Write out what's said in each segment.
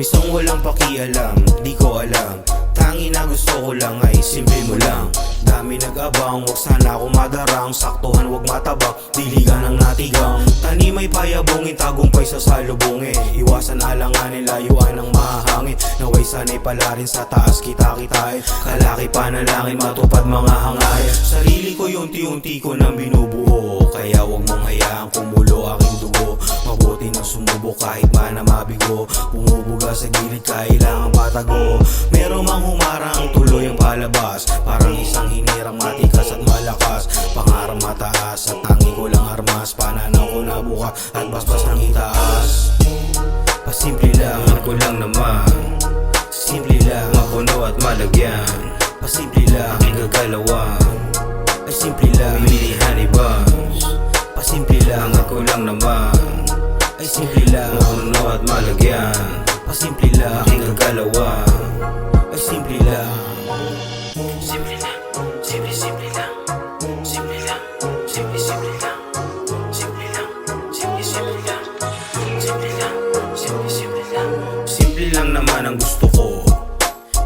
Isang walang pakialam, di ko alam. Tangi na gusto ko lang ay simple mo lang. Dami nag-abang, wag sana ako madarang. Saktuhan wag matabak, diligan ng natigang. Tanim ay payabongin, tagumpay sa salubungin. Iwasan alanganin, layuan ng mahangin. Naway sanay pala rin sa taas kita-kitain. Kalaki panalangin, matupad mga hangayan. Sarili ko unti-unti ko nang binubuo. Kaya wag mong hayaang kumulo aking dugo. Mabuti nang sumubok kahit man na mabigo. Bumubuga sa gilid, kailangan patago. Meron mang humarang tuloy ang palabas. Parang isang hinirang matikas at malakas. Pangarap mataas at tangi ko lang armas. Pananaw ko na buka at basbas ng itaas. Pasimple lang, ko lang naman. Simple lang, mapuno at malagyan. Pasimple lang, aking gagalawan. Ay simple lang, mini honey buns. Pasimple lang, ako lang naman. Ay simple lang, mapuno at malagyan. Pasimple lang, aking gagalawan. Ay simple lang. Simple lang, simple lang. Simple lang, simple lang. Simple lang, simple lang. Simple lang, simple lang. Simple lang naman ang gusto ko.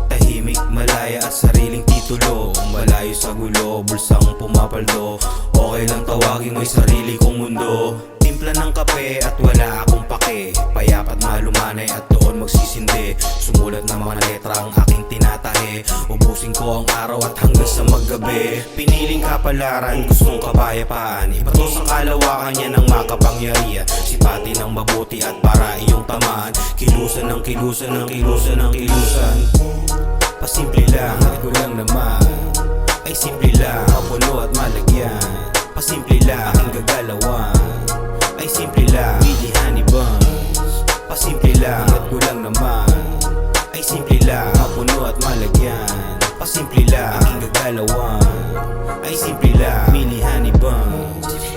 Tahimik, malaya at sariling titulo. Malayo sa gulo, bulsang pumapaldo. Okay lang tawagin mo'y sarili kong mundo. Timpla ng kape at wala akong pake. Payapat na lumanay at doon magsisindi. Sumulat ng mga letra ang aking tinatahe. Ubusin ko ang araw at hanggang sa maggabi. Piniling kapalaran, gustong kapayapaan. Iba to sa kalawakan niya ng makapangyarihan. Sipati ng mabuti at para iyong tamaan. Kilusan ng kilusan ng kilusan ng kilusan. Pasimple lang, ko lang naman. Ay simple lang, mapuno at malagyan. Pasimple lang, aking gagalawan. Ay simple lang, mini honey buns. Pasimple lang, ko lang naman. Ay simple lang, mapuno at malagyan. Pasimple lang, aking gagalawan. Ay simple lang, mini honey buns.